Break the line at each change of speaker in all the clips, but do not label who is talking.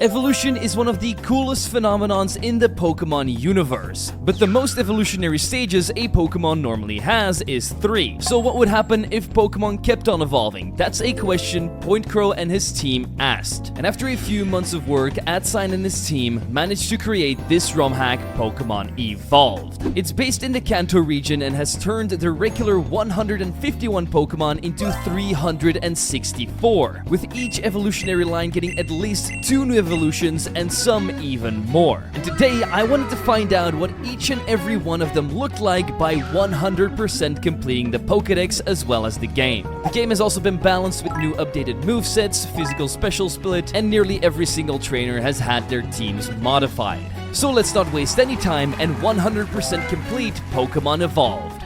Evolution is one of the coolest phenomenons in the Pokemon universe, but the most evolutionary stages a Pokemon normally has is 3. So what would happen if Pokemon kept on evolving? That's a question Point Crow and his team asked. And after a few months of work, Adsign and his team managed to create this ROM hack, Pokemon Evolved. It's based in the Kanto region and has turned the regular 151 Pokemon into 364, with each evolutionary line getting at least 2 new evolutions and some even more. And today I wanted to find out what each and every one of them looked like by 100% completing the Pokedex as well as the game. The game has also been balanced with new updated movesets, physical special split, and nearly every single trainer has had their teams modified. So let's not waste any time and 100% complete Pokemon Evolved.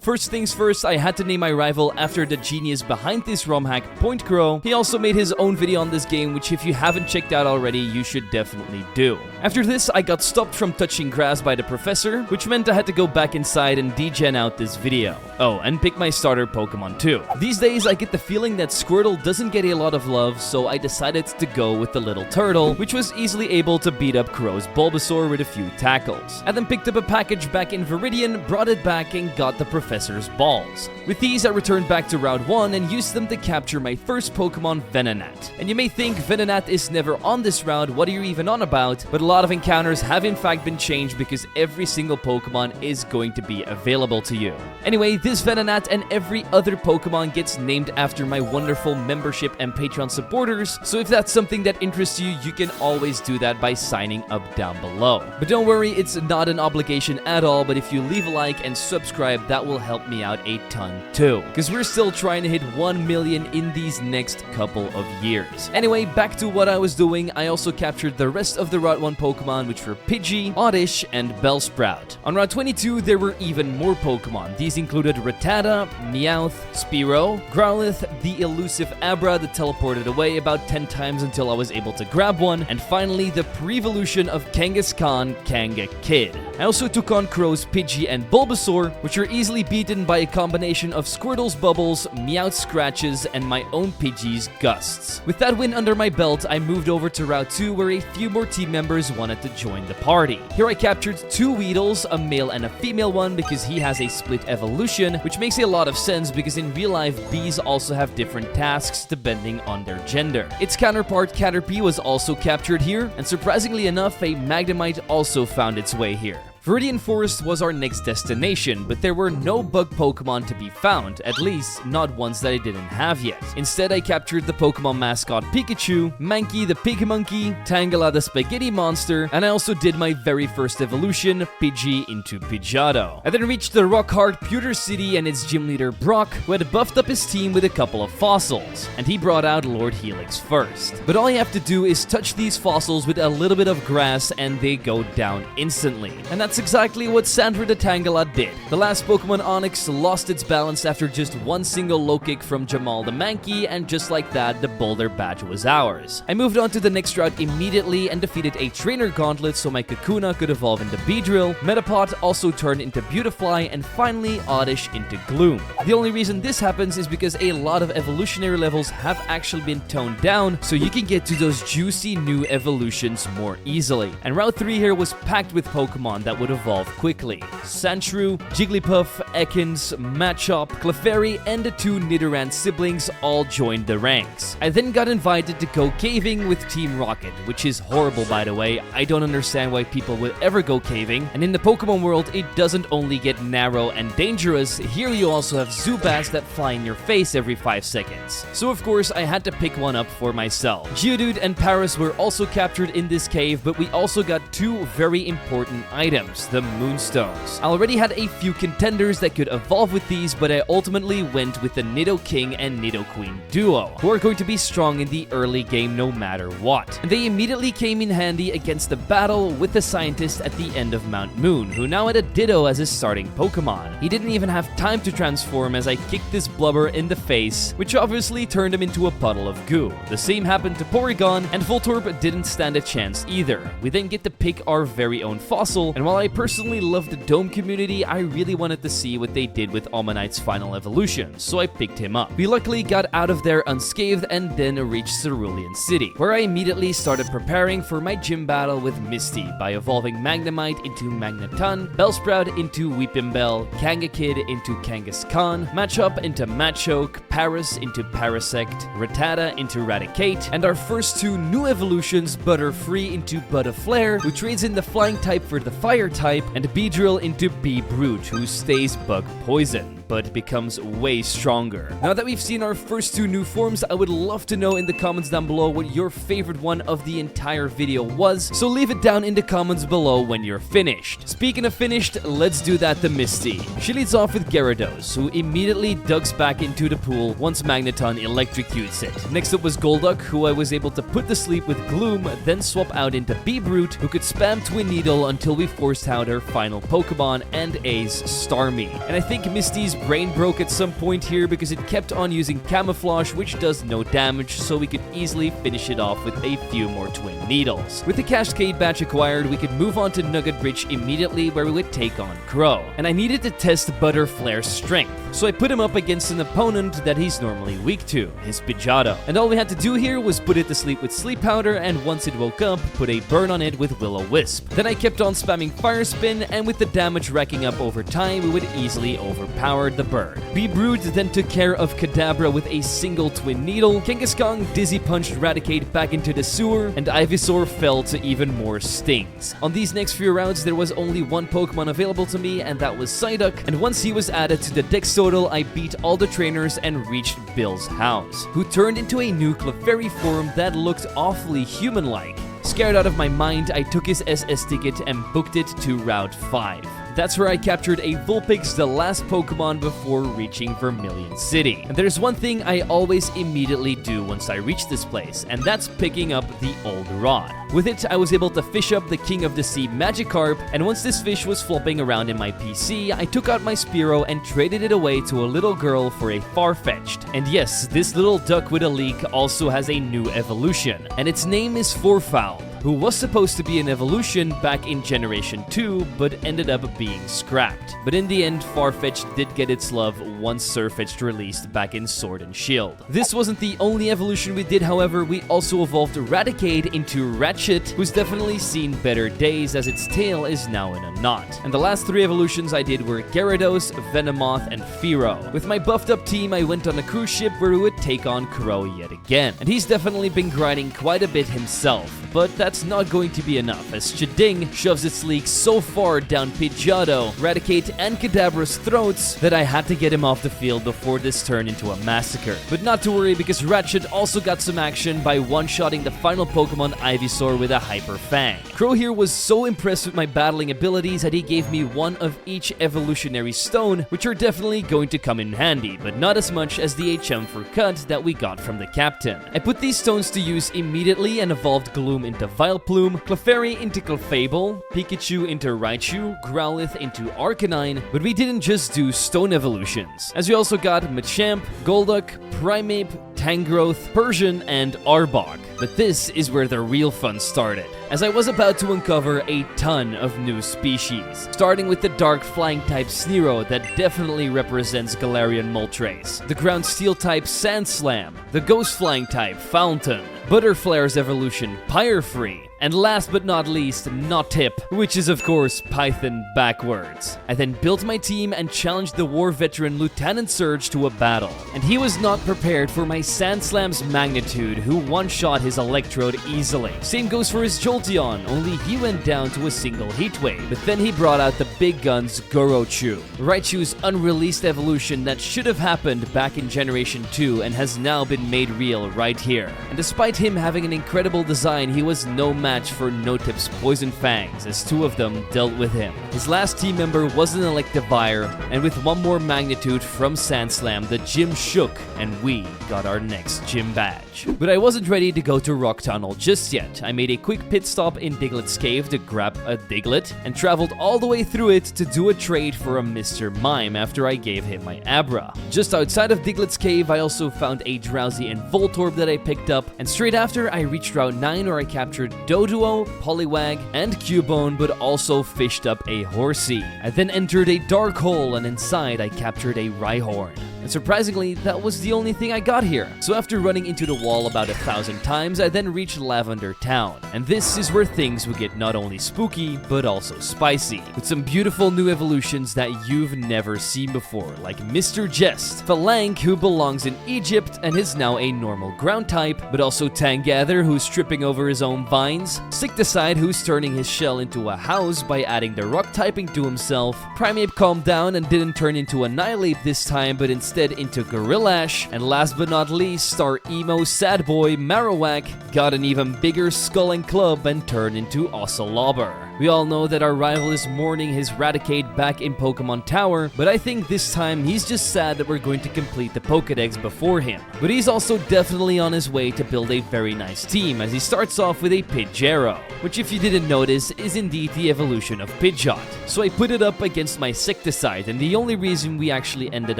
First things first, I had to name my rival after the genius behind this ROM hack, Point Crow. He also made his own video on this game, which if you haven't checked out already, you should definitely do. After this, I got stopped from touching grass by the professor, which meant I had to go back inside and degen out this video. Oh, and pick my starter Pokemon too. These days, I get the feeling that Squirtle doesn't get a lot of love, so I decided to go with the little turtle, which was easily able to beat up Crow's Bulbasaur with a few tackles. I then picked up a package back in Viridian, brought it back, and got the professor's balls. With these, I returned back to Route 1 and used them to capture my first Pokemon, Venonat. And you may think Venonat is never on this route, what are you even on about? But a lot of encounters have in fact been changed because every single Pokemon is going to be available to you. Anyway, this Venonat and every other Pokemon gets named after my wonderful membership and Patreon supporters, so if that's something that interests you, you can always do that by signing up down below. But don't worry, it's not an obligation at all, but if you leave a like and subscribe, that will help me out a ton too, because we're still trying to hit 1 million in these next couple of years. Anyway, back to what I was doing. I also captured the rest of the Route 1 Pokemon, which were Pidgey, Oddish, and Bellsprout. On Route 22, there were even more Pokemon. These included Rattata, Meowth, Spearow, Growlithe, the elusive Abra that teleported away about 10 times until I was able to grab one, and finally the pre-evolution of Kangaskhan, Kanga Kid. I also took on Crow's Pidgey and Bulbasaur, which are easily beaten by a combination of Squirtle's Bubbles, Meowth's Scratches, and my own Pidgey's Gusts. With that win under my belt, I moved over to Route 2 where a few more team members wanted to join the party. Here I captured 2 Weedles, a male and a female one, because he has a split evolution, which makes a lot of sense because in real life, bees also have different tasks depending on their gender. Its counterpart Caterpie was also captured here, and surprisingly enough, a Magnemite also found its way here. Viridian Forest was our next destination, but there were no bug Pokemon to be found, at least not ones that I didn't have yet. Instead, I captured the Pokemon mascot Pikachu, Mankey the Pigmonkey, Tangela the Spaghetti Monster, and I also did my very first evolution, Pidgey into Pidgeotto. I then reached the rock-hard Pewter City and its gym leader Brock, who had buffed up his team with a couple of fossils, and he brought out Lord Helix first. But all you have to do is touch these fossils with a little bit of grass and they go down instantly. And that's exactly what Sandra the Tangela did. The last Pokemon Onix lost its balance after just one single low kick from Jamal the Mankey, and just like that, the Boulder badge was ours. I moved on to the next route immediately and defeated a Trainer Gauntlet so my Kakuna could evolve into Beedrill, Metapod also turned into Beautifly, and finally Oddish into Gloom. The only reason this happens is because a lot of evolutionary levels have actually been toned down, so you can get to those juicy new evolutions more easily. And Route 3 here was packed with Pokemon that would evolve quickly. Sandshrew, Jigglypuff, Ekans, Machop, Clefairy, and the 2 Nidoran siblings all joined the ranks. I then got invited to go caving with Team Rocket, which is horrible by the way. I don't understand why people would ever go caving, and in the Pokemon world, it doesn't only get narrow and dangerous, here you also have Zubats that fly in your face every 5 seconds. So of course, I had to pick one up for myself. Geodude and Paris were also captured in this cave, but we also got 2 very important items. The Moonstones. I already had a few contenders that could evolve with these, but I ultimately went with the Nidoking and Nidoqueen duo, who are going to be strong in the early game no matter what. And they immediately came in handy against the battle with the scientist at the end of Mount Moon, who now had a Ditto as his starting Pokemon. He didn't even have time to transform as I kicked this blubber in the face, which obviously turned him into a puddle of goo. The same happened to Porygon, and Voltorb didn't stand a chance either. We then get the pick our very own fossil, and while I personally love the Dome community, I really wanted to see what they did with Ammonite's final evolution, so I picked him up. We luckily got out of there unscathed and then reached Cerulean City, where I immediately started preparing for my gym battle with Misty by evolving Magnemite into Magneton, Bellsprout into Weepinbell, Kangakid into Kangaskhan, Machop into Machoke, Paras into Parasect, Rattata into Raticate, and our first two new evolutions, Butterfree into Butterflare, who trades in the flying type for the fire type, and Beedrill into Beebrute, who stays bug poison but becomes way stronger. Now that we've seen our first two new forms, I would love to know in the comments down below what your favorite one of the entire video was, so leave it down in the comments below when you're finished. Speaking of finished, let's do that to Misty. She leads off with Gyarados, who immediately ducks back into the pool once Magneton electrocutes it. Next up was Golduck, who I was able to put to sleep with Gloom, then swap out into Beebrute, who could spam Twin Needle until we forced out her final Pokemon and A's Starmie. And I think Misty's brain broke at some point here because it kept on using Camouflage, which does no damage, so we could easily finish it off with a few more Twin Needles. With the Cascade Badge acquired, we could move on to Nugget Bridge immediately, where we would take on Crow. And I needed to test Butterflare's strength, so I put him up against an opponent that he's normally weak to, his Pidgeotto. And all we had to do here was put it to sleep with Sleep Powder, and once it woke up, put a burn on it with Will-O-Wisp. Then I kept on spamming Fire Spin, and with the damage racking up over time, we would easily overpower the bird. Beebrute then took care of Kadabra with a single Twin Needle, Kangaskhan Dizzy punched Raticate back into the sewer, and Ivysaur fell to even more stings. On these next few rounds, there was only one Pokemon available to me, and that was Psyduck, and once he was added to the Dex total, I beat all the trainers and reached Bill's house, who turned into a new Clefairy form that looked awfully human-like. Scared out of my mind, I took his SS ticket and booked it to Route 5. That's where I captured a Vulpix, the last Pokemon before reaching Vermilion City. And there's one thing I always immediately do once I reach this place, and that's picking up the old rod. With it, I was able to fish up the King of the Sea Magikarp, and once this fish was flopping around in my PC, I took out my Spearow and traded it away to a little girl for a Farfetch'd. And yes, this little duck with a leak also has a new evolution, and its name is Forfowl, who was supposed to be an evolution back in Generation 2, but ended up being scrapped. But in the end, Farfetch'd did get its love once Sirfetch'd released back in Sword and Shield. This wasn't the only evolution we did, however. We also evolved Raticate into Ratchet, who's definitely seen better days as its tail is now in a knot. And the last three evolutions I did were Gyarados, Venomoth, and Fearow. With my buffed up team, I went on a cruise ship where we would take on Crow yet again. And he's definitely been grinding quite a bit himself, but that's not going to be enough, as Chiding shoves its leak so far down Pidgeotto, Raticate, and Kadabra's throats that I had to get him off the field before this turned into a massacre. But not to worry, because Ratchet also got some action by one-shotting the final Pokemon Ivysaur with a Hyper Fang. Crow here was so impressed with my battling abilities that he gave me one of each evolutionary stone, which are definitely going to come in handy, but not as much as the HM for Cut that we got from the captain. I put these stones to use immediately and evolved Gloom into Vileplume, Clefairy into Clefable, Pikachu into Raichu, Growlithe into Arcanine, but we didn't just do stone evolutions, as we also got Machamp, Golduck, Primeape, Tangrowth, Persian, and Arbok. But this is where the real fun started, as I was about to uncover a ton of new species, starting with the dark flying type Sneero that definitely represents Galarian Moltres, the ground steel type Sandslam, the ghost flying type Fountain, Butterflare's evolution Pyrefree, and last but not least, Nottip, which is of course Python backwards. I then built my team and challenged the war veteran Lieutenant Surge to a battle, and he was not prepared for my Sandslam's magnitude, who one-shot his Electrode easily. Same goes for his Jolteon, only he went down to a single Heatwave, but then he brought out the big guns Gorochu, Raichu's unreleased evolution that should have happened back in Generation 2 and has now been made real right here. And despite him having an incredible design, he was no match for Nottip's Poison Fangs, as two of them dealt with him. His last team member was an Electivire, and with one more magnitude from Sandslam, the gym shook and we got our next gym badge. But I wasn't ready to go to Rock Tunnel just yet. I made a quick pit stop in Diglett's cave to grab a Diglett, and traveled all the way through it to do a trade for a Mr. Mime after I gave him my Abra. Just outside of Diglett's cave, I also found a Drowsy and Voltorb that I picked up, and Straight after, I reached Route 9 where I captured Doduo, Poliwag, and Cubone, but also fished up a Horsey. I then entered a dark hole, and inside I captured a Rhyhorn. And surprisingly, that was the only thing I got here. So after running into the wall about 1,000 times, I then reached Lavender Town. And this is where things would get not only spooky, but also spicy. With some beautiful new evolutions that you've never seen before, like Mr. Jest, Phalanx, who belongs in Egypt and is now a normal ground type, but also Tangather, who's tripping over his own vines, Sicticide, who's turning his shell into a house by adding the rock typing to himself, Primeape calmed down and didn't turn into Annihilate this time, but instead into Gorillash, and last but not least, Star Emo Sad Boy Marowak got an even bigger skull and club and turned into Ocelobber. We all know that our rival is mourning his Raticate back in Pokemon Tower, but I think this time he's just sad that we're going to complete the Pokedex before him. But he's also definitely on his way to build a very nice team, as he starts off with a Pidgeotto, which if you didn't notice is indeed the evolution of Pidgeot. So I put it up against my Sicticide, and the only reason we actually ended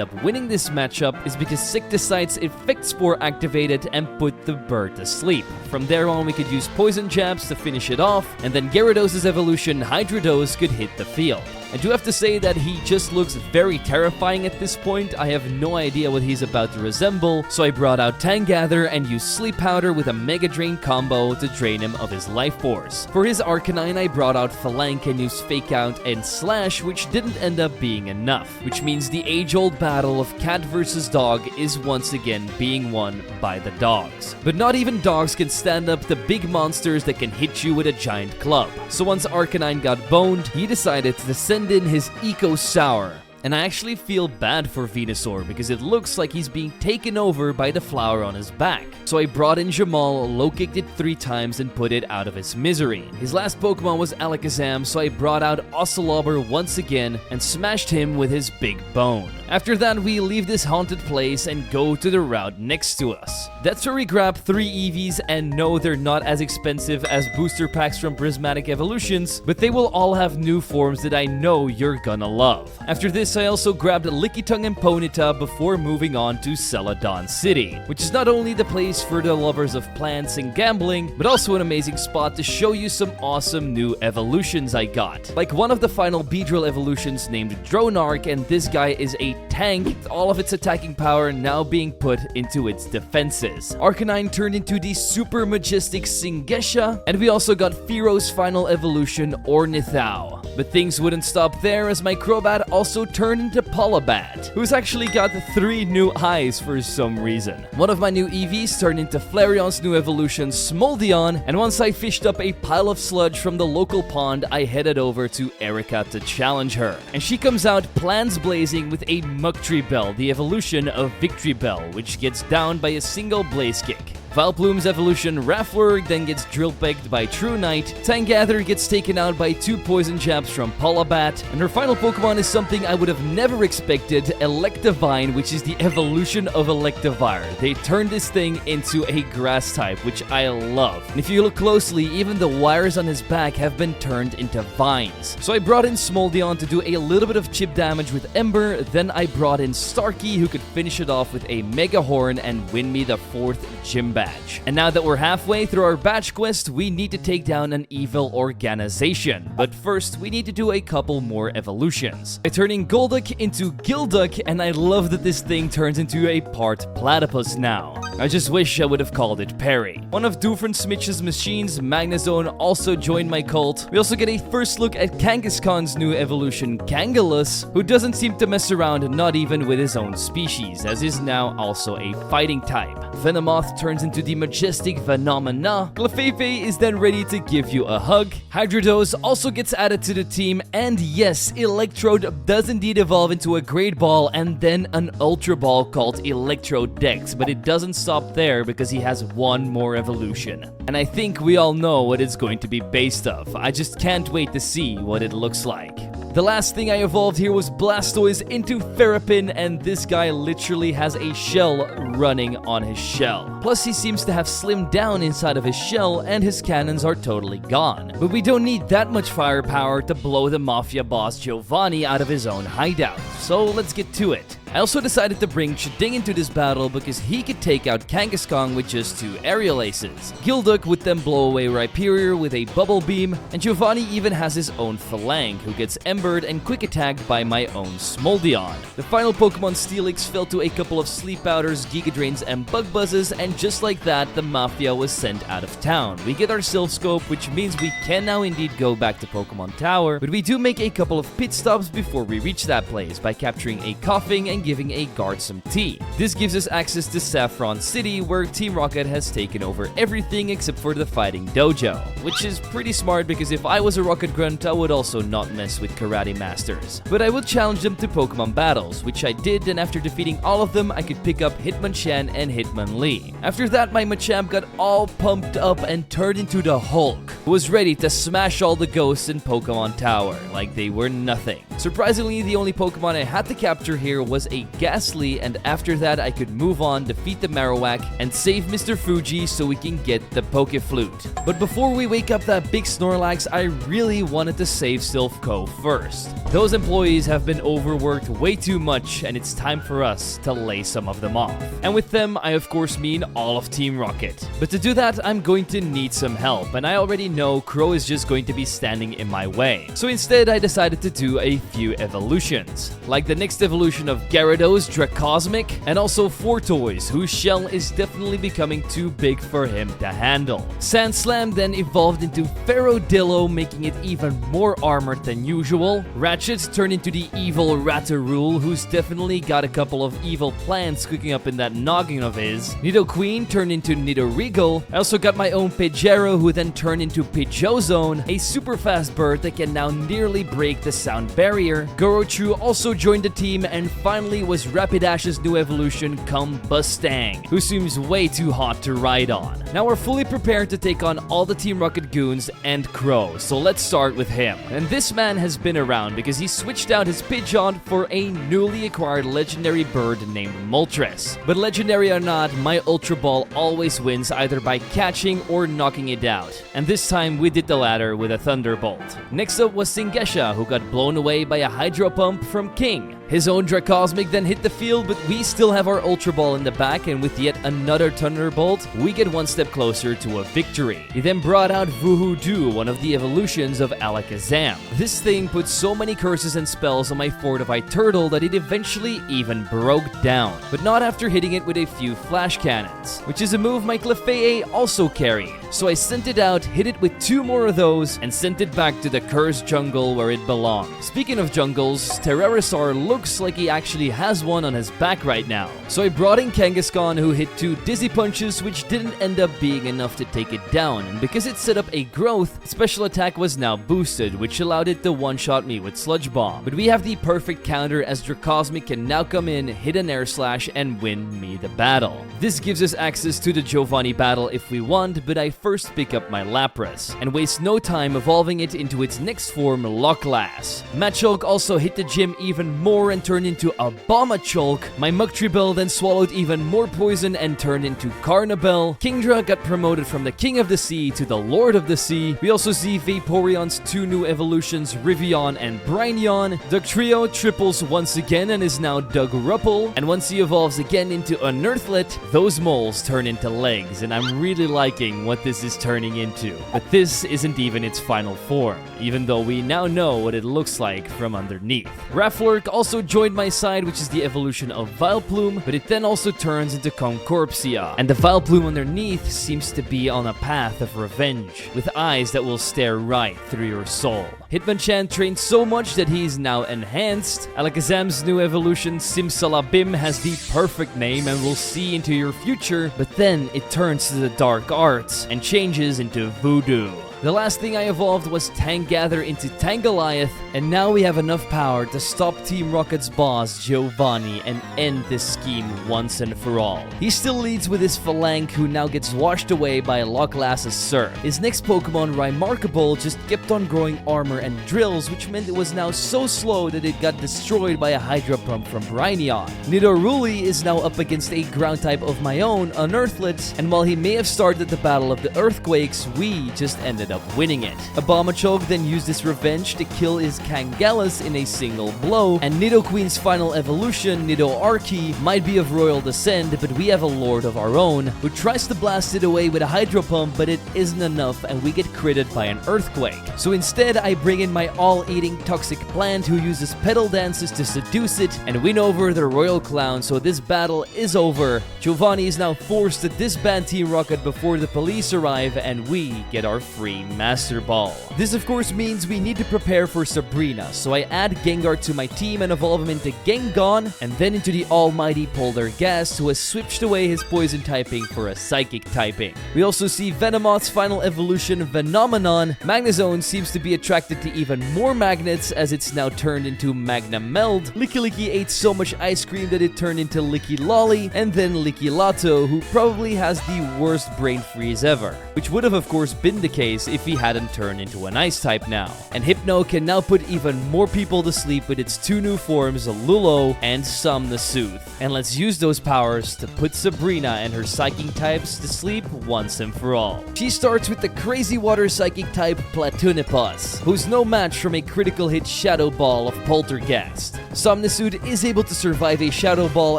up winning this matchup is because Sicticide's Effect Spore activated and put the bird to sleep. From there on we could use Poison Jabs to finish it off, and then Gyarados' evolution Hydrodose could hit the field. I do have to say that he just looks very terrifying at this point. I have no idea what he's about to resemble, so I brought out Tangather and used Sleep Powder with a Mega Drain combo to drain him of his life force. For his Arcanine, I brought out Phalanx and used Fake Out and Slash, which didn't end up being enough, which means the age-old battle of cat versus dog is once again being won by the dogs. But not even dogs can stand up to big monsters that can hit you with a giant club. So once Arcanine got boned, he decided to send in his Eco Sour. And I actually feel bad for Venusaur because it looks like he's being taken over by the flower on his back. So I brought in Jamal, low-kicked it 3 times and put it out of its misery. His last Pokemon was Alakazam, so I brought out Ocelobber once again and smashed him with his big bone. After that, we leave this haunted place and go to the route next to us. That's where we grab 3 Eevees, and no, they're not as expensive as booster packs from Prismatic Evolutions, but they will all have new forms that I know you're gonna love. After this, I also grabbed Lickitung and Ponyta before moving on to Celadon City, which is not only the place for the lovers of plants and gambling, but also an amazing spot to show you some awesome new evolutions I got. Like one of the final Beedrill evolutions named Dronark, and this guy is a tank, with all of its attacking power now being put into its defenses. Arcanine turned into the super majestic Singesha, and we also got Fearo's final evolution, Ornithau. But things wouldn't stop there, as my Crobat also turned into Polibat, who's actually got 3 new eyes for some reason. One of my new EVs turned into Flareon's new evolution, Smoldeon, and once I fished up a pile of sludge from the local pond, I headed over to Erica to challenge her. And she comes out plans blazing with a Mugtree Bell, the evolution of Victory Bell, which gets down by a single Blaze Kick. Vileplume's evolution Raffler then gets drill pegged by True Knight, Tangather gets taken out by 2 poison jabs from Polibat, and her final Pokemon is something I would have never expected, Electivine, which is the evolution of Electivire. They turned this thing into a grass type, which I love. And if you look closely, even the wires on his back have been turned into vines. So I brought in Smoldeon to do a little bit of chip damage with Ember, then I brought in Starkey, who could finish it off with a Mega Horn and win me the 4th gym badge. And now that we're halfway through our badge quest, we need to take down an evil organization. But first, we need to do a couple more evolutions. By turning Golduck into Gilduck, and I love that this thing turns into a part platypus now. I just wish I would have called it Perry. One of Doofenshmirtz's machines, Magnezone, also joined my cult. We also get a first look at Kangaskhan's new evolution, Kangalus, who doesn't seem to mess around not even with his own species, as is now also a fighting type. Venomoth turns into the majestic Venomina. Clefairy is then ready to give you a hug. Hydrodose also gets added to the team, and yes, Electrode does indeed evolve into a Great Ball and then an Ultra Ball called Electrodex, but it doesn't stop there because he has one more evolution. And I think we all know what it's going to be based off. I just can't wait to see what it looks like. The last thing I evolved here was Blastoise into Ferropin, and this guy literally has a shell running on his shell. Plus, he seems to have slimmed down inside of his shell, and his cannons are totally gone. But we don't need that much firepower to blow the Mafia boss Giovanni out of his own hideout, so let's get to it. I also decided to bring Chiding into this battle because he could take out Kangaskhan with just 2 aerial aces. Gilduck would then blow away Rhyperior with a bubble beam, and Giovanni even has his own Phalang who gets embered and quick attacked by my own Smoldeon. The final Pokemon Steelix fell to a couple of Sleep Powders, Giga Drains, and Bug Buzzes, and just like that, the Mafia was sent out of town. We get our Silph Scope, which means we can now indeed go back to Pokemon Tower, but we do make a couple of pit stops before we reach that place by capturing a Koffing and giving a guard some tea. This gives us access to Saffron City, where Team Rocket has taken over everything except for the fighting dojo, which is pretty smart because if I was a Rocket Grunt, I would also not mess with Karate Masters. But I would challenge them to Pokemon battles, which I did, and after defeating all of them, I could pick up Hitmonchan and Hitmonlee. After that, my Machamp got all pumped up and turned into the Hulk, who was ready to smash all the ghosts in Pokemon Tower like they were nothing. Surprisingly, the only Pokemon I had to capture here was a Ghastly, and after that I could move on, defeat the Marowak, and save Mr. Fuji so we can get the Pokeflute. But before we wake up that big Snorlax, I really wanted to save Silph Co first. Those employees have been overworked way too much, and it's time for us to lay some of them off. And with them, I of course mean all of Team Rocket. But to do that, I'm going to need some help, and I already know Crow is just going to be standing in my way. So instead, I decided to do a few evolutions, like the next evolution of Gyarados Dracosmic, and also Fortoise, whose shell is definitely becoming too big for him to handle. Sandslam then evolved into Ferrodillo, making it even more armored than usual. Ratchet turned into the evil Ratterule, who's definitely got a couple of evil plans cooking up in that noggin of his. Nidoqueen turned into Nidoriggle. I also got my own Pidgeotto, who then turned into Pidgeozone, a super fast bird that can now nearly break the sound barrier. Gorochu also joined the team, and finally was Rapidash's new evolution, Combustang, who seems way too hot to ride on. Now we're fully prepared to take on all the Team Rocket goons and Crow, so let's start with him. And this man has been around because he switched out his Pidgeot for a newly acquired legendary bird named Moltres. But legendary or not, my Ultra Ball always wins either by catching or knocking it out, and this time we did the latter with a Thunderbolt. Next up was Singesha, who got blown away by a Hydro Pump from King. His own Dracosmic then hit the field, but we still have our Ultra Ball in the back, and with yet another Thunderbolt, we get one step closer to a victory. He then brought out Vuhudu, one of the evolutions of Alakazam. This thing put so many curses and spells on my Fortified Turtle that it eventually even broke down, but not after hitting it with a few Flash Cannons, which is a move my Clefairy also carried. So I sent it out, hit it with 2 more of those, and sent it back to the cursed jungle where it belongs. Speaking of jungles, Terrarisaur looks like he actually has one on his back right now. So I brought in Kangaskhan, who hit 2 Dizzy Punches, which didn't end up being enough to take it down, and because it set up a growth, special attack was now boosted, which allowed it to one-shot me with Sludge Bomb. But we have the perfect counter, as Dracosmic can now come in, hit an Air Slash, and win me the battle. This gives us access to the Giovanni battle if we want, but I first pick up my Lapras, and waste no time evolving it into its next form, Lockglass. Machoke also hit the gym even more and turned into a Bombachulk. My Mugtribel then swallowed even more poison and turned into Carnibel. Kingdra got promoted from the King of the Sea to the Lord of the Sea. We also see Vaporeon's 2 new evolutions, Rivion and Braineon. Dugtrio triples once again and is now Dugruppel, and once he evolves again into Unearthlet, those moles turn into legs, and I'm really liking what this is turning into. But this isn't even its final form, even though we now know what it looks like from underneath. Rafflurk also joined my side, which is the evolution of Vileplume, but it then also turns into Concorpsia, and the Vileplume underneath seems to be on a path of revenge, with eyes that will stare right through your soul. Hitmonchan trained so much that he is now enhanced. Alakazam's new evolution, Simsalabim, has the perfect name and will see into your future, but then it turns to the dark arts and changes into voodoo. The last thing I evolved was Tangather into Tangoliath, and now we have enough power to stop Team Rocket's boss, Giovanni, and end this scheme once and for all. He still leads with his Phalanx, who now gets washed away by Lockglass's Surf. His next Pokemon, Remarkable, just kept on growing armor and drills, which meant it was now so slow that it got destroyed by a Hydro Pump from Braineon. Nidoruli is now up against a ground type of my own, Unearthlet, and while he may have started the Battle of the Earthquakes, we just ended ended up winning it. Obamachog then used his revenge to kill his Kangalas in a single blow, and Nidoqueen's final evolution, Nidoarchy, might be of royal descent, but we have a lord of our own who tries to blast it away with a hydro pump, but it isn't enough and we get critted by an earthquake. So instead, I bring in my all-eating toxic plant who uses petal dances to seduce it and win over the royal clown, so this battle is over. Giovanni is now forced to disband Team Rocket before the police arrive and we get our free Master Ball. This of course means we need to prepare for Sabrina, so I add Gengar to my team and evolve him into Gengon and then into the almighty Poltergeist, who has switched away his poison typing for a psychic typing. We also see Venomoth's final evolution, Phenomenon. Magnezone seems to be attracted to even more magnets as it's now turned into Magnameld. Licky ate so much ice cream that it turned into Licky Lolly, and then Licky Lato, who probably has the worst brain freeze ever, which would have of course been the case if he hadn't turned into an ice type now. And Hypno can now put even more people to sleep with its two new forms, Lulo and Somnasooth. And let's use those powers to put Sabrina and her psychic types to sleep once and for all. She starts with the crazy water psychic type Platunipus, who's no match from a critical hit Shadow Ball of Poltergeist. Somnasooth is able to survive a Shadow Ball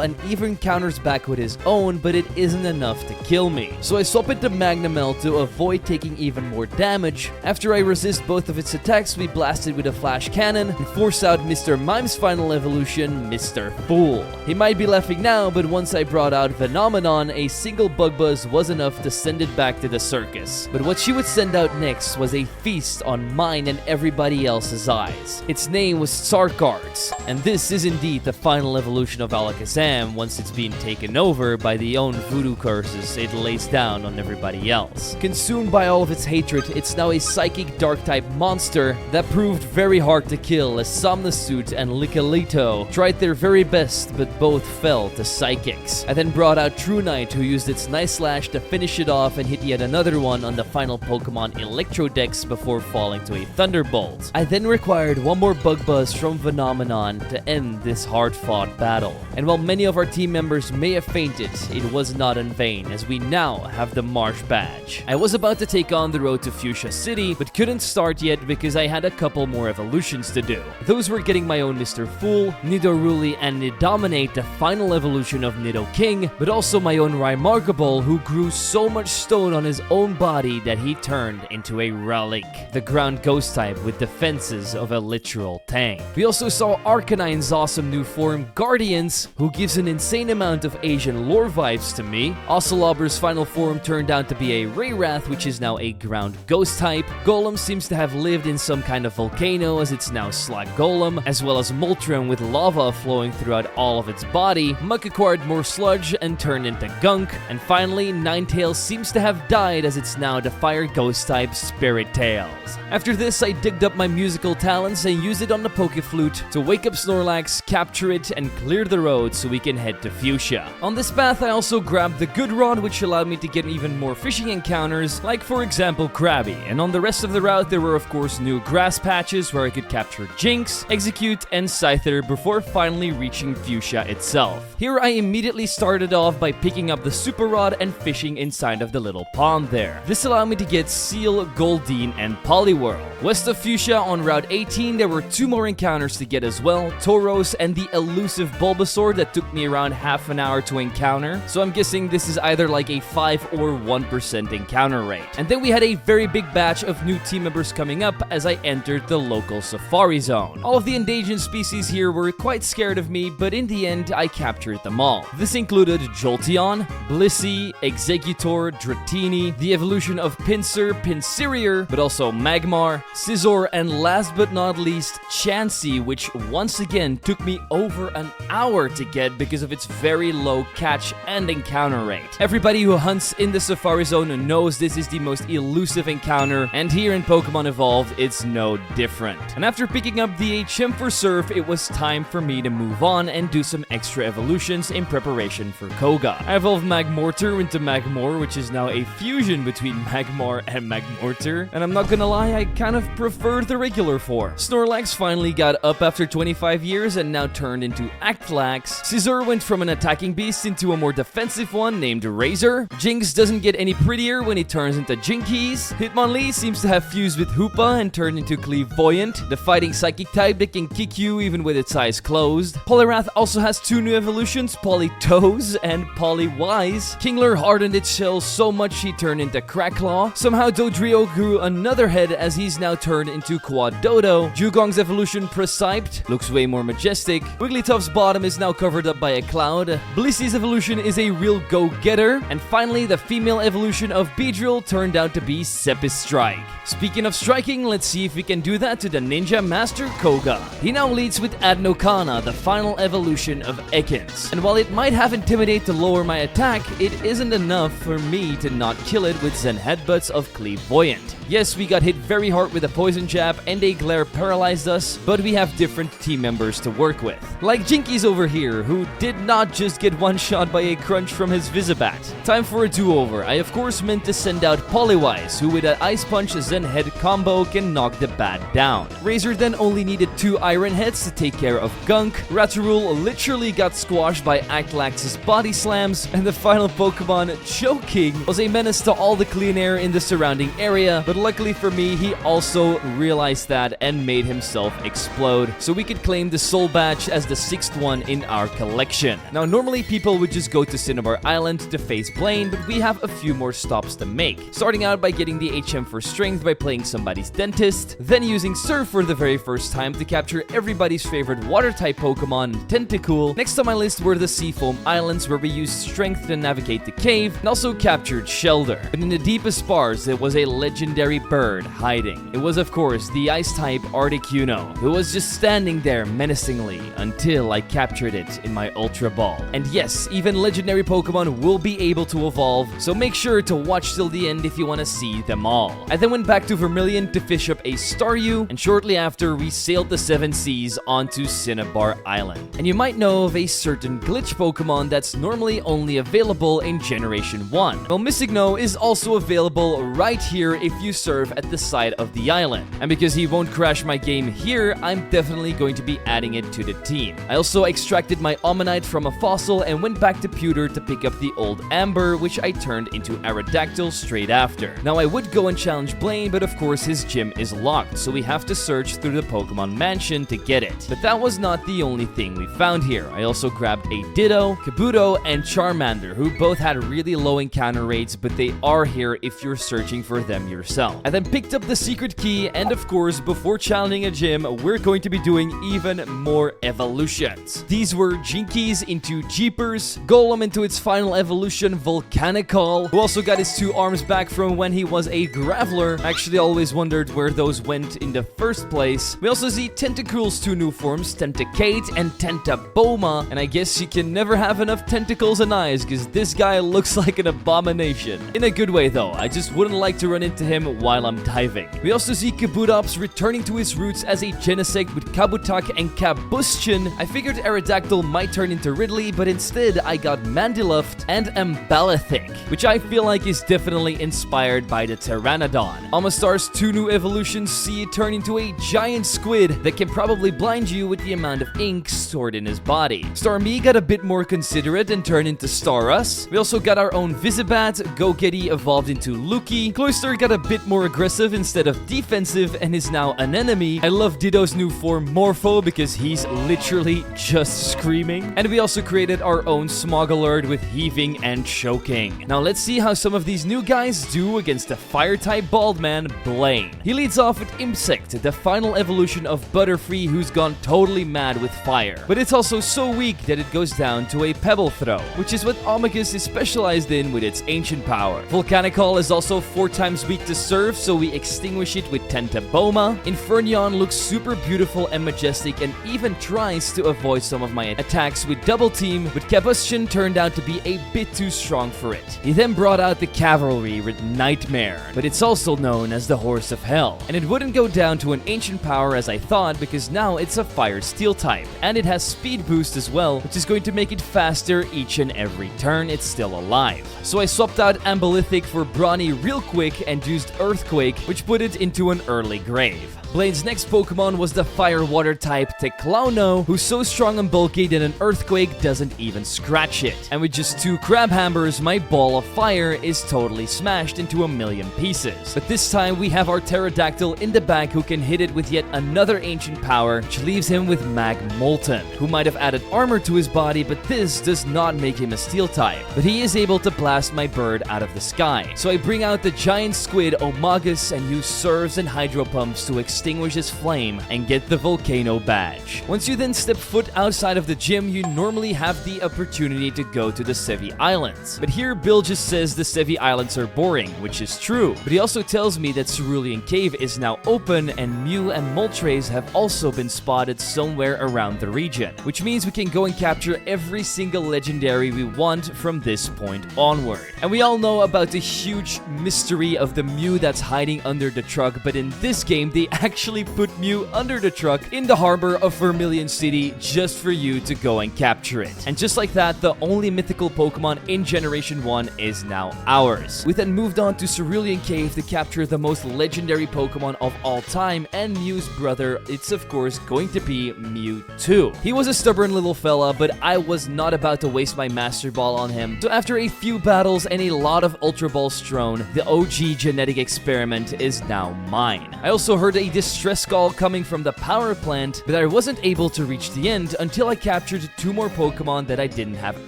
and even counters back with his own, but it isn't enough to kill me. So I swap it to Magnamel to avoid taking even more damage. After I resist both of its attacks, we blast it with a flash cannon and force out Mr. Mime's final evolution, Mr. Fool. He might be laughing now, but once I brought out Phenomenon, a single bug buzz was enough to send it back to the circus. But what she would send out next was a feast on mine and everybody else's eyes. Its name was Sarkards, and this is indeed the final evolution of Alakazam once it's been taken over by the own voodoo curses it lays down on everybody else. Consumed by all of its hatred, it's now a psychic dark-type monster that proved very hard to kill as Somnasooth and Lickilito tried their very best but both fell to psychics. I then brought out True Knight, who used its Nice Slash to finish it off and hit yet another one on the final Pokemon Electrodex before falling to a Thunderbolt. I then required one more Bug Buzz from Phenomenon to end this hard-fought battle. And while many of our team members may have fainted, it was not in vain, as we now have the Marsh Badge. I was about to take on the road to Fuchsia City, but couldn't start yet because I had a couple more evolutions to do. Those were getting my own Mr. Fool, Nidoruli, and Nidominate, the final evolution of Nidoking, but also my own Remarkable, who grew so much stone on his own body that he turned into a relic, the ground ghost type with defenses of a literal tank. We also saw Arcanine's awesome new form, Guardians, who gives an insane amount of Asian lore vibes to me. Ocelobur's final form turned out to be a Rayrath, which is now a ground ghost type. Golem seems to have lived in some kind of volcano, as it's now Slag Golem, as well as Moltram with lava flowing throughout all of its body. Muck acquired more sludge and turned into gunk. And finally, Ninetales seems to have died, as it's now the fire ghost type Spirit Tails. After this, I digged up my musical talents and used it on the Pokeflute to wake up Snorlax, capture it, and clear the road so we can head to Fuchsia. On this path, I also grabbed the Good Rod, which allowed me to get even more fishing encounters, like for example Krabby. And on the rest of the route, there were of course new grass patches where I could capture Jinx, Execute, and Scyther before finally reaching Fuchsia itself. Here I immediately started off by picking up the Super Rod and fishing inside of the little pond there. This allowed me to get Seal, Goldeen, and Poliwhirl. West of Fuchsia on Route 18, there were two more encounters to get as well, Tauros and the elusive Bulbasaur that took me around half an hour to encounter, so I'm guessing this is either like a 5 or 1% encounter rate. And then we had a very big batch of new team members coming up as I entered the local Safari Zone. All of the endangered species here were quite scared of me, but in the end, I captured them all. This included Jolteon, Blissey, Exeggutor, Dratini, the evolution of Pinsir, Pinsirier, but also Magmar, Scizor, and last but not least, Chansey, which once again took me over an hour to get because of its very low catch and encounter rate. Everybody who hunts in the Safari Zone knows this is the most elusive encounter, and here in Pokemon Evolved, it's no different. And after picking up the HM for Surf, it was time for me to move on and do some extra evolutions in preparation for Koga. I evolved Magmortar into Magmor, which is now a fusion between Magmar and Magmortar, and I'm not gonna lie, I kind of prefer the regular form. Snorlax finally got up after 25 years and now turned into Actlax. Scizor went from an attacking beast into a more defensive one named Razor. Jinx doesn't get any prettier when he turns into Jinkies. Hitmonlee seems to have fused with Hoopa and turned into Clairvoyant, the fighting psychic type that can kick you even with its eyes closed. Poliwrath also has 2 new evolutions, Politoes and Poliwise. Kingler hardened its shell so much he turned into Cracklaw. Somehow Dodrio grew another head as he's now turned into Quadodo. Jugong's evolution Preciped looks way more majestic. Wigglytuff's bottom is now covered up by a cloud. Blissey's evolution is a real go-getter. And finally, the female evolution of Beedrill turned out to be Strike. Speaking of striking, let's see if we can do that to the Ninja Master Koga. He now leads with Adnokana, the final evolution of Ekans. And while it might have Intimidate to lower my attack, it isn't enough for me to not kill it with Zen Headbutts of Clairvoyant. Yes, we got hit very hard with a poison jab and a glare paralyzed us, but we have different team members to work with. Like Jinkies over here, who did not just get one shot by a crunch from his Visibat. Time for a do-over. I of course meant to send out Poliwise, who with an Ice Punch Zen Head combo can knock the bat down. Razor then only needed 2 Iron Heads to take care of Gunk. Raturul literally got squashed by Actlax's Body Slams, and the final Pokemon, Choking, was a menace to all the clean air in the surrounding area, but luckily for me, he also realized that and made himself explode, so we could claim the Soul Badge as the 6th one in our collection. Now, normally people would just go to Cinnabar Island to face Blaine, but we have a few more stops to make. Starting out by getting the HM for Strength by playing somebody's Dentist, then using Surf for the very first time to capture everybody's favorite Water-type Pokemon, Tentacool. Next on my list were the Seafoam Islands, where we used Strength to navigate the cave, and also captured Shelder. But in the deepest parts, there was a legendary bird hiding. It was, of course, the Ice-type Articuno, who was just standing there menacingly until I captured it in my Ultra Ball. And yes, even legendary Pokemon will be able to evolve, so make sure to watch till the end if you want to see them all. I then went back to Vermilion to fish up a Staryu, and shortly after, we sailed the 7 seas onto Cinnabar Island. And you might know of a certain glitch Pokemon that's normally only available in Generation 1. Well, Missigno is also available right here if you serve at the side of the island. And because he won't crash my game here, I'm definitely going to be adding it to the team. I also extracted my Omanyte from a fossil and went back to Pewter to pick up the old Amber, which I turned into Aerodactyl straight after. Now, I would go and challenge Blaine, but of course his gym is locked, so we have to search through the Pokemon Mansion to get it. But that was not the only thing we found here. I also grabbed a Ditto, Kabuto, and Charmander, who both had really low encounter rates, but they are here if you're searching for them yourself. I then picked up the secret key, and of course, before challenging a gym, we're going to be doing even more evolutions. These were Jinkies into Jeepers, Golem into its final evolution, Volcanicol, who also got his 2 arms back from when he was a Graveler. I actually always wondered where those went in the first place. We also see Tentacool's 2 new forms, Tentacate and Tentaboma, and I guess you can never have enough tentacles and eyes, because this guy looks like an abomination. In a good way though, I just wouldn't like to run into him while I'm diving. We also see Kabutops returning to his roots as a Genesect with Kabutak and Kabustion. I figured Aerodactyl might turn into Ridley, but instead I got Mandiluft and Ambalathic, which I feel like is definitely inspired by the Pteranodon. Amistar's 2 new evolutions see it turn into a giant squid that can probably blind you with the amount of ink stored in his body. Starmie got a bit more considerate and turned into Starus. We also got our own Visibat, Gogetty evolved into Luki. Cloyster got a bit more aggressive instead of defensive and is now an enemy. I love Ditto's new form Morpho because he's literally just screaming. And we also created our own Smogalord with Heaving and Choking. Now let's see how some of these new guys do against the Fire-type bald man, Blaine. He leads off with Imsect, the final evolution of Butterfree, who's gone totally mad with fire. But it's also so weak that it goes down to a Pebble Throw, which is what Omicus is specialized in with its ancient power. Volcanicol is also 4 times weak to Surf, so we extinguish it with Tentaboma. Infernion looks super beautiful and majestic and even tries to avoid some of my attacks with Double Team, but Kabustion turned out to be a bit too strong for it. He then brought out the Cavalry with Nightmare, but it's also known as the Horse of Hell. And it wouldn't go down to an ancient power as I thought, because now it's a Fire Steel type, and it has speed boost as well, which is going to make it faster each and every turn it's still alive. So I swapped out Ambalithic for Brawny real quick and used Earthquake, which put it into an early grave. Blaine's next Pokemon was the Fire-Water type Teclauno, who's so strong and bulky that an Earthquake doesn't even scratch it. And with just 2 Crabhammers, my Ball of Fire is totally smashed into a million pieces. But this time we have our Pterodactyl in the back who can hit it with yet another ancient power, which leaves him with Mag Molten, who might have added armor to his body, but this does not make him a steel type. But he is able to blast my bird out of the sky. So I bring out the giant squid Omagus and use serves and hydro pumps to extinguish his flame and get the volcano badge. Once you then step foot outside of the gym, you normally have the opportunity to go to the Sevi Islands. But here Bill just says the Sevi Islands are boring, which is true. But he also tells me that Cerulean Cave is now open and Mew and Moltres have also been spotted somewhere around the region, which means we can go and capture every single legendary we want from this point onward. And we all know about the huge mystery of the Mew that's hiding under the truck, but in this game they actually put Mew under the truck in the harbor of Vermilion City just for you to go and capture it. And just like that, the only mythical Pokemon in Generation 1 is now ours. We then moved on to Cerulean Cave to capture the most legendary Pokemon of all time, and Mew's brother, it's of course going to be Mewtwo. He was a stubborn little fella, but I was not about to waste my Master Ball on him, so after a few battles and a lot of Ultra Balls thrown, the OG genetic experiment is now mine. I also heard a distress call coming from the power plant, but I wasn't able to reach the end until I captured 2 more Pokemon that I didn't have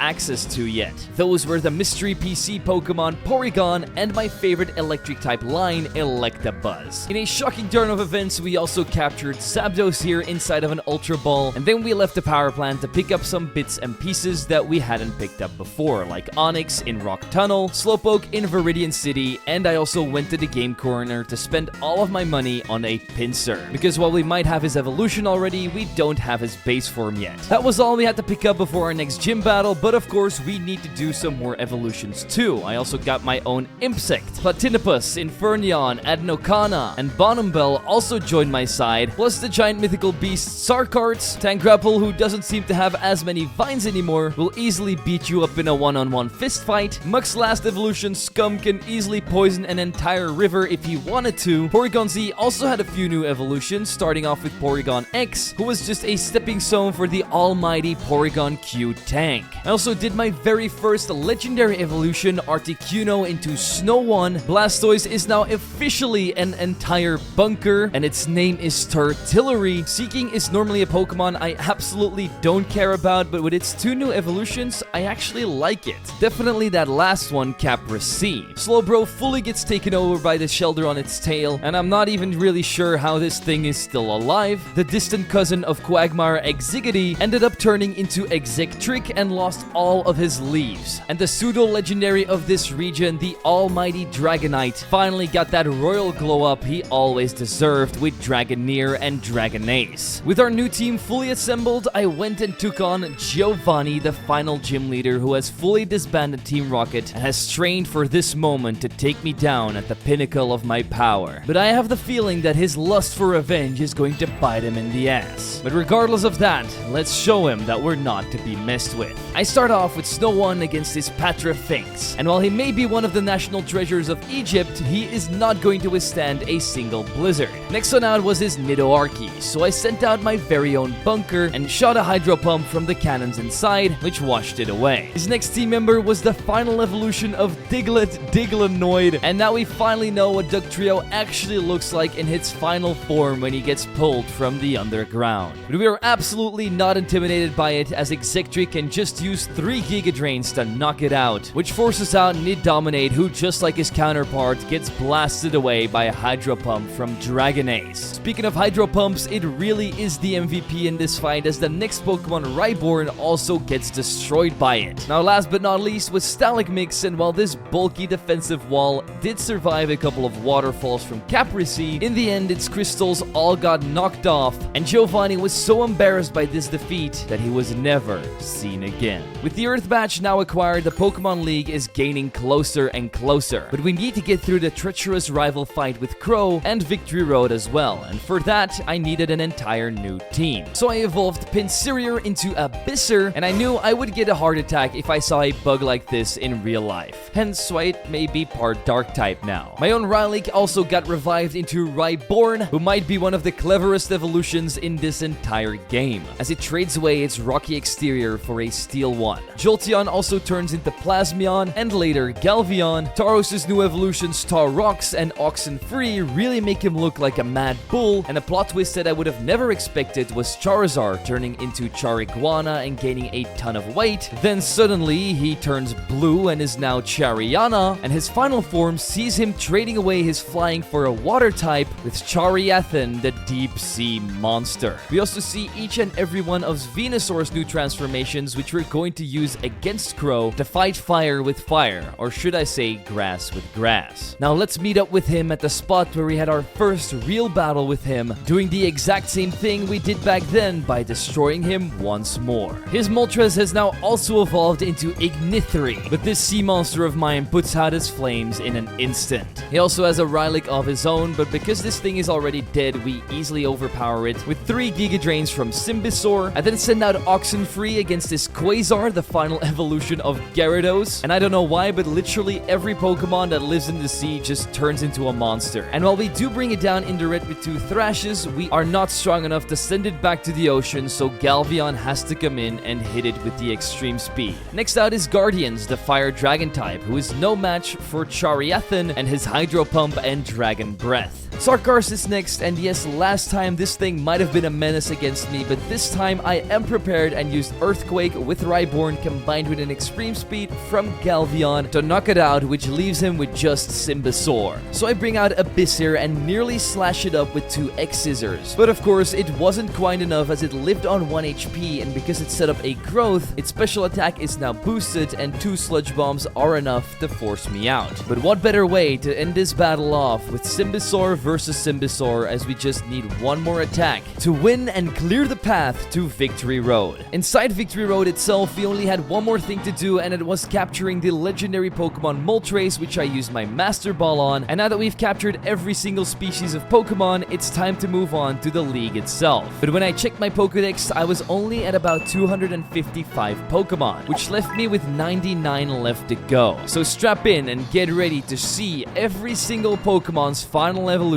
access to yet. Those were the mystery PC Pokemon Porygon and my favorite electric type line, Electabuzz. In a shocking turn of events, we also captured Zapdos here inside of an Ultra Ball, and then we left the power plant to pick up some bits and pieces that we hadn't picked up before, like Onyx in Rock Tunnel, Slowpoke in Viridian City, and I also went to the game corner to spend all of my money on a Pinsir, because while we might have his evolution already, we don't have his base form yet. That was all we had to pick up before our next gym battle, but of course we need to do some more evolutions too. I also got my own Insect, Platinopus, Infernion, Adnocana, and Bonumbel also joined my side, plus the giant mythical beast Sarkarts. Tangrapple, who doesn't seem to have as many vines anymore, will easily beat you up in a one-on-one fist fight. Muck's last evolution, Scum, can easily poison an entire river if he wanted to. Porygon Z also had a few new evolutions, starting off with Porygon X, who was just a stepping stone for the almighty Porygon Q tank. I also did my very first legendary evolution, Articuno, into Snow One. Blastoise is now officially an entire bunker, and its name is Turtillery. Seeking is normally a Pokemon I absolutely don't care about, but with its 2 new evolutions, I actually like it. Definitely that last one, Caprese. Slowbro fully gets taken over by the Shelder on its tail, and I'm not even really sure how this thing is still alive. The distant cousin of Quagmire, Exigity, ended up turning into Exectric and lost all of his leaves. And the pseudo-legendary of this region, the almighty Dragonite, finally got that royal glow-up he always deserved with Dragoneer and Dragonace. With our new team fully assembled, I went and took on Giovanni, the final gym leader who has fully disbanded Team Rocket and has trained for this moment to take me down at the pinnacle of my power. But I have the feeling that his lust for revenge is going to bite him in the ass. But regardless of that, let's show him that we're not to be messed with. I start off with Snow One against his Patra Finks, and while he may be one of the national treasures of Egypt, he is not going to withstand a single blizzard. Next one out was his Nidoarchy, so I sent out my very own bunker and shot a Hydro Pump from the cannons inside, which washed it away. His next team member was the final evolution of Diglett, Diglenoid, and now we finally know what Dugtrio actually looks like in its final form when he gets pulled from the underground. But we are absolutely not intimidated by it, as Exectric can just use 3 Giga Drains to knock it out, which forces out Nidominate, who just like his counterpart gets blasted away by a Hydro Pump from Dragonace. Speaking of Hydro Pumps, it really is the MVP in this fight, as the next Pokemon, Rhyhorn, also gets destroyed by it. Now last but not least was Stalagmix, and while this bulky defensive wall did survive a couple of waterfalls from Caprese, in the end its crystals all got knocked off, and Giovanni was so embarrassed by this defeat that he was never seen again. With the Earth Badge now acquired, the Pokemon League is gaining closer and closer, but we need to get through the treacherous rival fight with Crow and Victory Road as well, and for that I needed an entire new team. So I evolved Pinsirier into Abyssir, and I knew I would get a heart attack if I saw a bug like this in real life, hence why it may be part dark type now. My own Rylaic also got revived into Rhyhorn, who might be one of the cleverest evolutions in this entire game, as it trades away its rocky exterior for a steel one. Jolteon also turns into Plasmion, and later Galvion. Tauros' new evolution evolution Star Rocks and Oxenfree really make him look like a mad bull, and a plot twist that I would have never expected was Charizard turning into Chariguana and gaining a ton of weight. Then suddenly he turns blue and is now Chariana, and his final form sees him trading away his flying for a water type with Chariathan, the deep sea monster. We also see each and every one of Venusaur's new transformations, which we're going to use against Crow to fight fire with fire, or should I say grass with grass. Now let's meet up with him at the spot where we had our first real battle with him, doing the exact same thing we did back then by destroying him once more. His Moltres has now also evolved into Ignithri, but this sea monster of mine puts out his flames in an instant. He also has a Relic of his own, but because this thing is already dead, we easily overpower it with 3 Giga Drains from Simbisaur. I then send out Oxenfree against this Quasar, the final evolution of Gyarados, and I don't know why, but literally every Pokemon that lives in the sea just turns into a monster. And while we do bring it down indirect with 2 Thrashes, we are not strong enough to send it back to the ocean, so Galvion has to come in and hit it with the extreme speed. Next out is Guardians, the Fire Dragon type, who is no match for Chariathan and his Hydro Pump and Dragon Breath. Sarkars is next, and yes, last time this thing might have been a menace against me, but this time I am prepared and used Earthquake with Rhyhorn combined with an extreme speed from Galvion to knock it out, which leaves him with just Simbisaur. So I bring out Abyssir and nearly slash it up with 2 X-Scissors. But of course, it wasn't quite enough as it lived on 1 HP, and because it set up a growth, its special attack is now boosted and 2 Sludge Bombs are enough to force me out. But what better way to end this battle off with Simbisaur versus Simbisaur, as we just need one more attack to win and clear the path to Victory Road. Inside Victory Road itself, we only had one more thing to do, and it was capturing the legendary Pokemon Moltres, which I used my Master Ball on. And now that we've captured every single species of Pokemon, it's time to move on to the league itself. But when I checked my Pokedex, I was only at about 255 Pokemon, which left me with 99 left to go. So strap in and get ready to see every single Pokemon's final evolution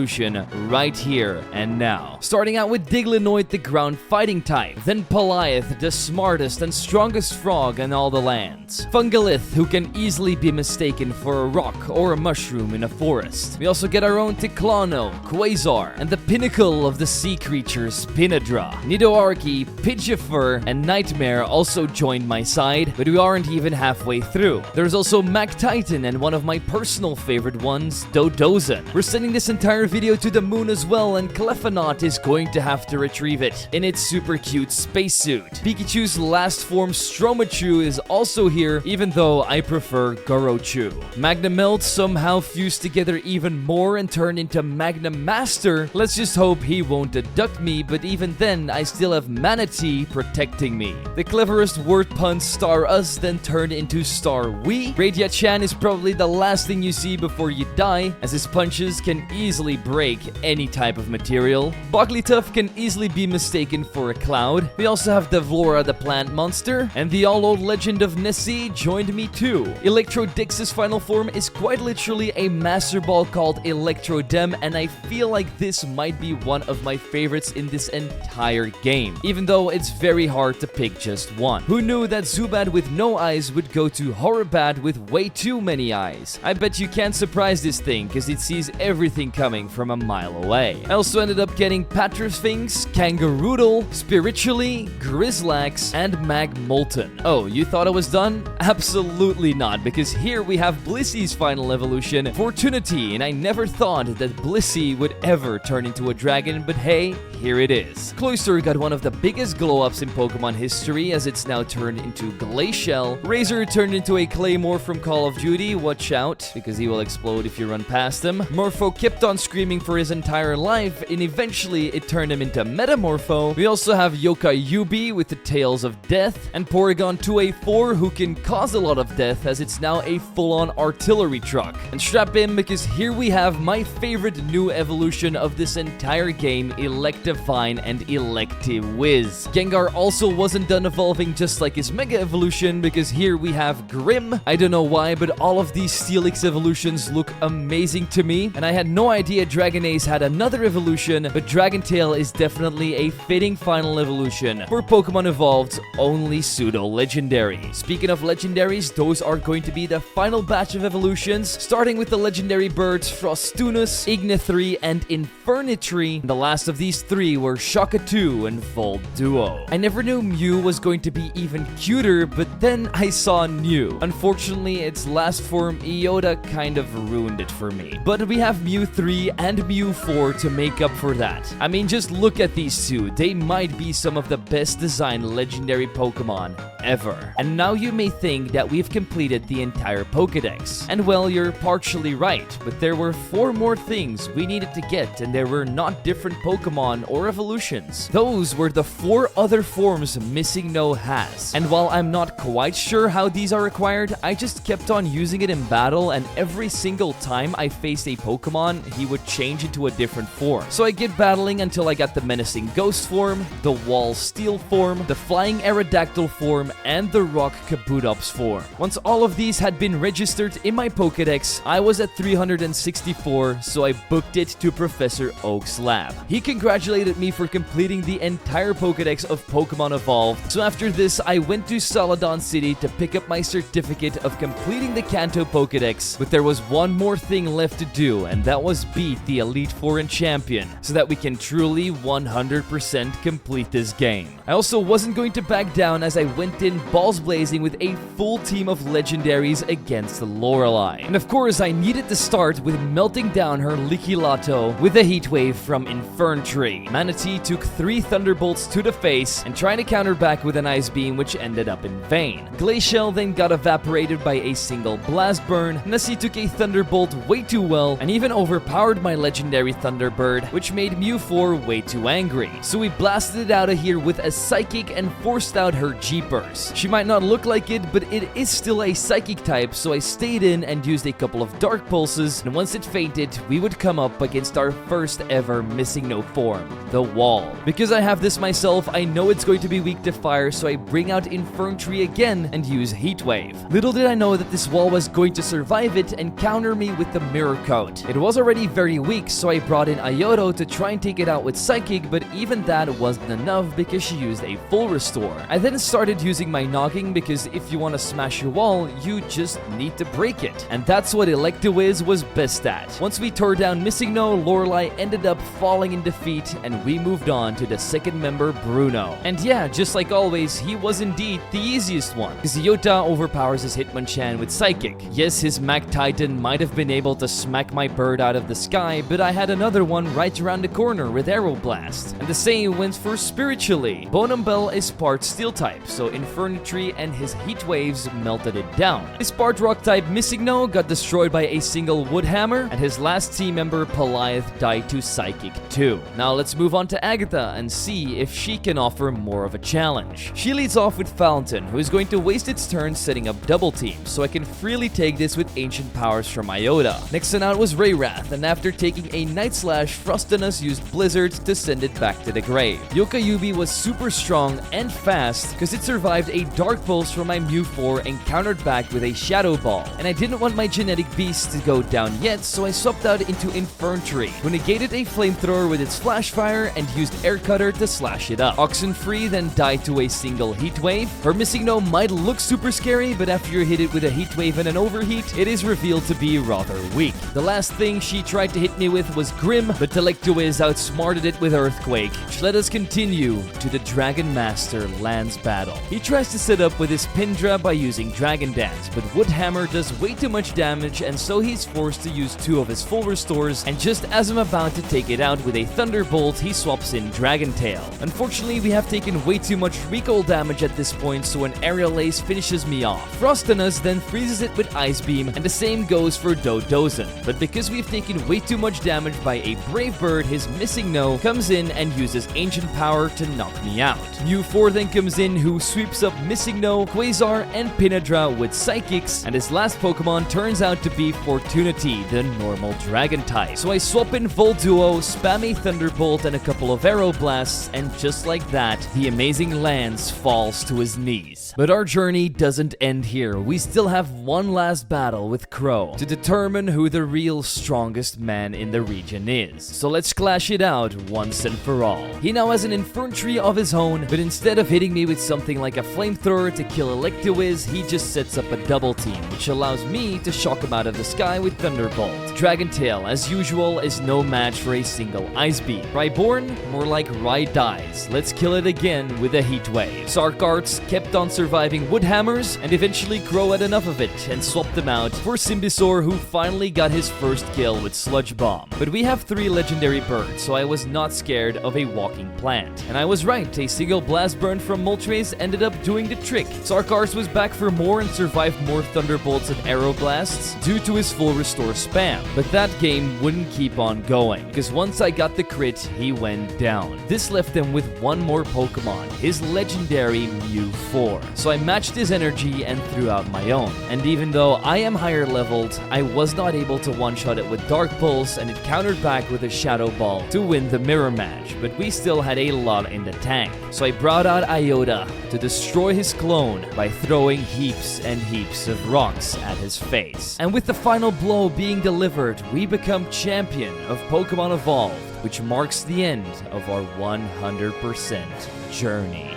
right here and now. Starting out with Diglenoid, the ground fighting type, then Paliath, the smartest and strongest frog in all the lands, Fungalith, who can easily be mistaken for a rock or a mushroom in a forest. We also get our own Ticlano, Quasar, and the pinnacle of the sea creatures, Spinadra. Nidoarchy, Pidgefer, and Nightmare also joined my side, but we aren't even halfway through. There's also Titan and one of my personal favorite ones, Dodozan. We're sending this entire video to the moon as well, and Clefairy is going to have to retrieve it in its super cute spacesuit. Pikachu's last form, Stromachu, is also here, even though I prefer Gorochu. Magnamelt somehow fused together even more and turned into Magnum Master. Let's just hope he won't abduct me, but even then, I still have Manatee protecting me. The cleverest word pun, Star Us, then turned into Star We. Radiachan is probably the last thing you see before you die, as his punches can easily break any type of material. Bogglytuff can easily be mistaken for a cloud. We also have Devlora, the plant monster, and the all-old legend of Nessie joined me too. Electrodix's final form is quite literally a Master Ball called Electrodem, and I feel like this might be one of my favorites in this entire game, even though it's very hard to pick just one. Who knew that Zubat with no eyes would go to Horribat with way too many eyes? I bet you can't surprise this thing, because it sees everything coming from a mile away. I also ended up getting Patrasphinx, Kangaroodle, Spiritually, Grizzlax, and Magmolten. Oh, you thought I was done? Absolutely not, because here we have Blissey's final evolution, Fortunity, and I never thought that Blissey would ever turn into a dragon, but hey, here it is. Cloyster got one of the biggest glow-ups in Pokemon history, as it's now turned into Glacial. Razor turned into a Claymore from Call of Duty, watch out, because he will explode if you run past him. Morpho kept on screaming for his entire life, and eventually it turned him into Metamorpho. We also have Yokai Yubi with the Tails of Death, and Porygon 2A4, who can cause a lot of death, as it's now a full-on artillery truck. And strap in, because here we have my favorite new evolution of this entire game, Electivine and Electiviz. Gengar also wasn't done evolving just like his Mega Evolution, because here we have Grim. I don't know why, but all of these Steelix evolutions look amazing to me, and I had no idea Dragonace had another evolution, but Dragontail is definitely a fitting final evolution for Pokemon Evolved's only pseudo-legendary. Speaking of legendaries, those are going to be the final batch of evolutions, starting with the legendary birds Frostunus, Ignithri, and Infernitri. The last of these three were Shockatou and Volduo. I never knew Mew was going to be even cuter, but then I saw New. Unfortunately, its last form, Iota, kind of ruined it for me. But we have Mew 3 and Mew 4 to make up for that. I mean, just look at these two. They might be some of the best designed legendary Pokemon ever. And now you may think that we've completed the entire Pokedex. And well, you're partially right, but there were 4 more things we needed to get, and there were not different Pokemon or evolutions. Those were the 4 other forms Missingno has. And while I'm not quite sure how these are acquired, I just kept on using it in battle, and every single time I faced a Pokemon, he would change into a different form. So I get battling until I got the Menacing Ghost form, the Wall Steel form, the Flying Aerodactyl form, and the Rock Kabutops form. Once all of these had been registered in my Pokedex, I was at 364, so I booked it to Professor Oak's lab. He congratulated me for completing the entire Pokedex of Pokemon Evolved, so after this, I went to Saladon City to pick up my certificate of completing the Kanto Pokedex, but there was one more thing left to do, and that was beat the Elite Four and Champion, so that we can truly 100% complete this game. I also wasn't going to back down as I went in balls blazing with a full team of legendaries against Lorelei. And of course, I needed to start with melting down her Liquilato with a Heat Wave from Inferntree. Manatee took 3 Thunderbolts to the face and tried to counter back with an Ice Beam, which ended up in vain. Glacial then got evaporated by a single Blast Burn. Nessie took a Thunderbolt way too well and even overpowered my legendary Thunderbird, which made Mew 4 way too angry. So we blasted it out of here with a Psychic and forced out her Jeepers. She might not look like it, but it is still a Psychic type, so I stayed in and used a couple of Dark Pulses, and once it fainted, we would come up against our first ever Missingno form, the Wall. Because I have this myself, I know it's going to be weak to fire, so I bring out Inferntree again and use Heat Wave. Little did I know that this Wall was going to survive it and counter me with the Mirror Coat. It was already very weak, so I brought in Iodo to try and take it out with Psychic, but even that wasn't enough because she used a full restore. I then started using my Knocking because if you want to smash a wall, you just need to break it. And that's what Electawiz was best at. Once we tore down Missingno, Lorelei ended up falling in defeat, and we moved on to the second member, Bruno. And yeah, just like always, he was indeed the easiest one, because Iota overpowers his Hitmonchan with Psychic. Yes, his Mac Titan might have been able to smack my bird out of the sky, but I had another one right around the corner with Aeroblast. And the same went for Spiritually. Bonumbel is part Steel type, so Infernitry and his Heat Waves melted it down. His part Rock type Missingno got destroyed by a single Wood Hammer, and his last team member Paliath died to Psychic too. Now let's move on to Agatha and see if she can offer more of a challenge. She leads off with Fountain, who is going to waste its turn setting up double teams, so I can freely take this with Ancient Powers from Iota. Next on out was Rayrath, and after taking a Night Slash, Frostinus used Blizzard to send it back to the grave. Yokayubi was super strong and fast because it survived a Dark Pulse from my Mew 4 and countered back with a Shadow Ball. And I didn't want my Genetic Beast to go down yet, so I swapped out into Inferntree, who negated a Flamethrower with its Flash Fire and used Air Cutter to slash it up. Oxenfree then died to a single Heat Wave. Her Missingno might look super scary, but after you hit it with a Heat Wave and an Overheat, it is revealed to be rather weak. The last thing she tried to hit me with was Grim, but Delectuiz outsmarted it with Earthquake, which let us continue to the Dragon Master Lands battle. He tries to set up with his Pindra by using Dragon Dance, but Woodhammer does way too much damage, and so he's forced to use 2 of his full restores, and just as I'm about to take it out with a Thunderbolt, he swaps in Dragon Tail. Unfortunately, we have taken way too much recoil damage at this point, so an Aerial Ace finishes me off. Frostinus then freezes it with Ice Beam, and the same goes for Dodozen. But because we've taken way too much damage by a Brave Bird, his Missingno comes in and uses Ancient Power to knock me out. Mew 4 then comes in, who sweeps up Missingno, Quasar, and Pinadra with Psychics, and his last Pokemon turns out to be Fortunity, the normal Dragon type. So I swap in Volduo, spam a Thunderbolt and a couple of Aeroblasts, and just like that, the amazing Lance falls to his knees. But our journey doesn't end here. We still have one last battle with Crow to determine who the real strongest man in the region is. So let's clash it out once and for all. He now has an Inferntree of his own, but instead of hitting me with something like a Flamethrower to kill Electawiz, he just sets up a double team, which allows me to shock him out of the sky with Thunderbolt. Dragontail, as usual, is no match for a single Ice Beam. Rhyborn, more like Rye dies. Let's kill it again with a Heat Wave. Sarkarts kept on surviving Wood Hammers, and eventually Crow had enough of it and swapped them out for Simbisaur, who finally got his first kill with Sludge Bomb. But we have 3 legendary birds, so I was not scared of a walking plant. And I was right, a single Blast Burn from Moltres ended up doing the trick. Sarkars was back for more and survived more Thunderbolts and Arrow Blasts due to his full restore spam. But that game wouldn't keep on going, because once I got the crit, he went down. This left him with one more Pokemon, his legendary Mew 4. So I matched his energy and threw out my own. And even though I am higher leveled, I was not able to one-shot it with Dark Pulse, and it countered back with a Shadow Ball to win the mirror match, but we still had a lot in the tank. So I brought out Iota to destroy his clone by throwing heaps and heaps of rocks at his face. And with the final blow being delivered, we become champion of Pokemon Evolved, which marks the end of our 100% journey.